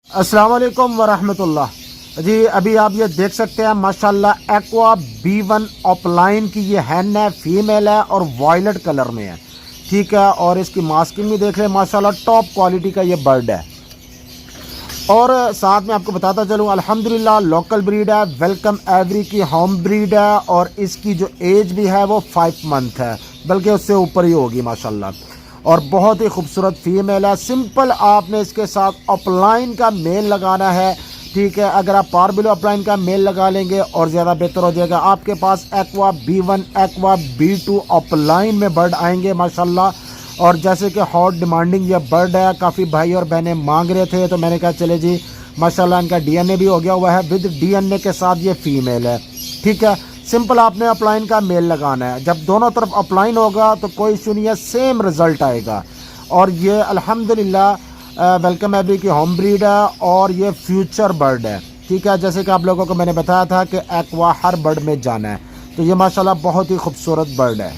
अस्सलाम वालेकुम वरहमत उल्लाह जी। अभी आप ये देख सकते हैं माशाल्लाह एक्वा B1 ऑपलाइन की ये हैन है, फीमेल है और वायलेट कलर में है, ठीक है। और इसकी मास्किंग भी देख रहे हैं माशाल्लाह टॉप क्वालिटी का ये बर्ड है। और साथ में आपको बताता चलूँ अल्हम्दुलिल्लाह लोकल ब्रीड है, वेलकम एवरी की होम ब्रीड है और इसकी जो एज भी है वो 5 मंथ है, बल्कि उससे ऊपर ही होगी माशाल्लाह। और बहुत ही खूबसूरत फीमेल है। सिंपल आपने इसके साथ अपलाइन का मेल लगाना है, ठीक है। अगर आप पारबिलो अपलाइन का मेल लगा लेंगे और ज़्यादा बेहतर हो जाएगा। आपके पास aqua B1 aqua B2 upline में बर्ड आएंगे माशाल्लाह। और जैसे कि हॉट डिमांडिंग ये बर्ड है, काफ़ी भाई और बहनें मांग रहे थे, तो मैंने कहा चले जी माशाल्लाह इनका DNA भी हो गया हुआ है, विद DNA के साथ ये फीमेल है, ठीक है। सिंपल आपने अपलाइन का मेल लगाना है। जब दोनों तरफ अपलाइन होगा तो कोई इशू नहीं है, सेम रिज़ल्ट आएगा। और ये अल्हम्दुलिल्लाह वेलकम एवरी की होम ब्रीड है और ये फ्यूचर बर्ड है, ठीक है। जैसे कि आप लोगों को मैंने बताया था कि एक्वा हर बर्ड में जाना है, तो ये माशाल्लाह बहुत ही खूबसूरत बर्ड है।